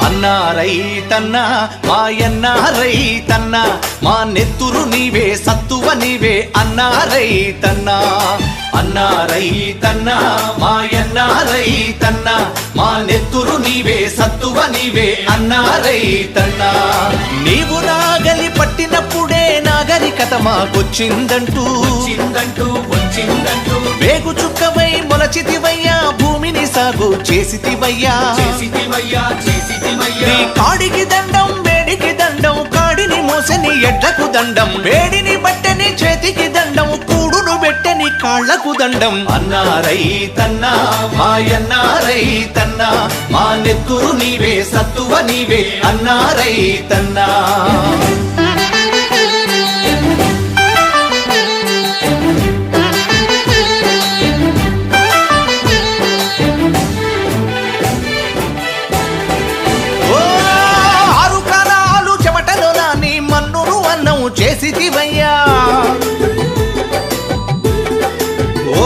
అన్నా రైతన్నా మాయన్న రైతన్నా మా నెత్తురు నీవే సత్తువ నీవే అన్నా రైతన్నా అన్నా రైతన్నా మాయన్న రైతన్నా మా నెత్తురు నీవే సత్తువ నీవే అన్నా రైతన్నా నీవు నాగలి పట్టినప్పుడే నాగరికత మాకొచ్చిందంటూ వచ్చిందంటూ వేగు చుక్కవై మొలచితివయ్యా భూమిని సాగు చేసితివయ్యా నీ కాడికి దండం వేడికి దండం కాడిని మోసని ఎడ్లకు దండం వేడిని బట్టని చేతికి దండం కూడును పెట్టని కాళ్లకు దండం అన్నా రైతన్నా మాయన్నా రైతన్నా మా నెత్తురు నీవే సత్తువ నీవే అన్నా రైతన్నా చేసితివయ్యా ఓ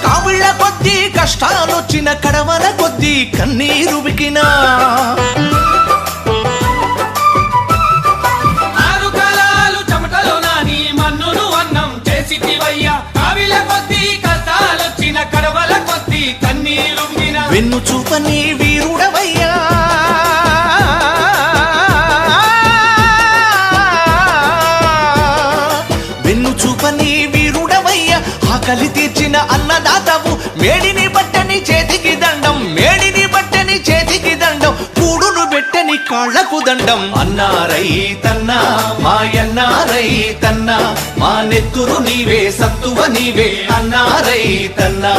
కావిళ్ళ కొద్దీ కష్టాలొచ్చిన కడవల కొద్దీ కన్నీరు బికినా ఆరు కాలాలు చెమటలో నాని మన్నును అన్నం చేసితివయ్యా కావిళ్ళ కొద్దీ కష్టాలొచ్చిన కడవల కొద్దీ కన్నీరు బికినా వెన్ను చూపని వీరుడవయ్యా చూపని వీరుడవయ్యా ఆకలి తీర్చిన అన్నదాతవు మేడిని బట్టని చేతికి దండం మేడిని బట్టని చేతికి దండం కూడును పెట్టని కాళ్లకు దండం అన్నా రైతన్నా మాయన్నా రైతన్నా మా నెత్తురు నీవే సత్తువ నీవే అన్నా రైతన్నా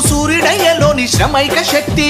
సూర్యుడయ్యలోని శ్రమైక శక్తి